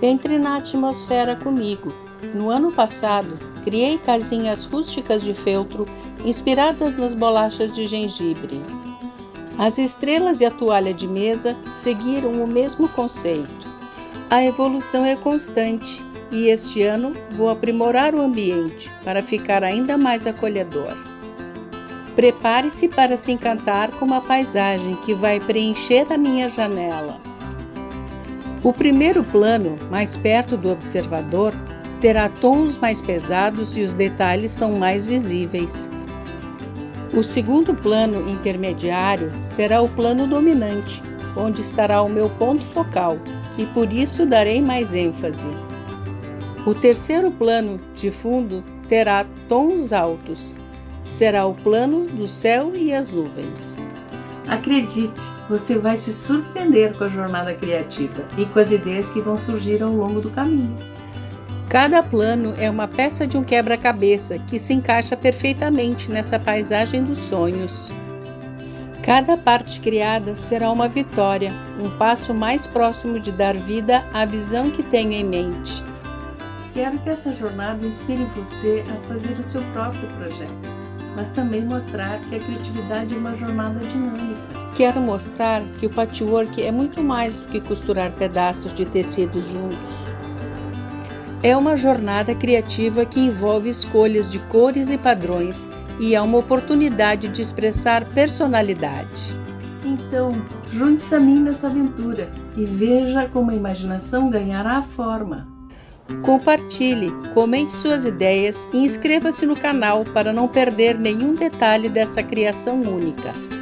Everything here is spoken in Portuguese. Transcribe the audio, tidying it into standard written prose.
Entre na atmosfera comigo. No ano passado, criei casinhas rústicas de feltro inspiradas nas bolachas de gengibre. As estrelas e a toalha de mesa seguiram o mesmo conceito. A evolução é constante e este ano vou aprimorar o ambiente para ficar ainda mais acolhedor. Prepare-se para se encantar com uma paisagem que vai preencher a minha janela. O primeiro plano, mais perto do observador, terá tons mais pesados e os detalhes são mais visíveis. O segundo plano intermediário será o plano dominante, onde estará o meu ponto focal e por isso darei mais ênfase. O terceiro plano de fundo terá tons altos. Será o plano do céu e as nuvens. Acredite, você vai se surpreender com a jornada criativa e com as ideias que vão surgir ao longo do caminho. Cada plano é uma peça de um quebra-cabeça que se encaixa perfeitamente nessa paisagem dos sonhos. Cada parte criada será uma vitória, um passo mais próximo de dar vida à visão que tenho em mente. Quero que essa jornada inspire você a fazer o seu próprio projeto, mas também mostrar que a criatividade é uma jornada dinâmica. Quero mostrar que o patchwork é muito mais do que costurar pedaços de tecidos juntos. É uma jornada criativa que envolve escolhas de cores e padrões e é uma oportunidade de expressar personalidade. Então, junte-se a mim nessa aventura e veja como a imaginação ganhará forma. Compartilhe, comente suas ideias e inscreva-se no canal para não perder nenhum detalhe dessa criação única.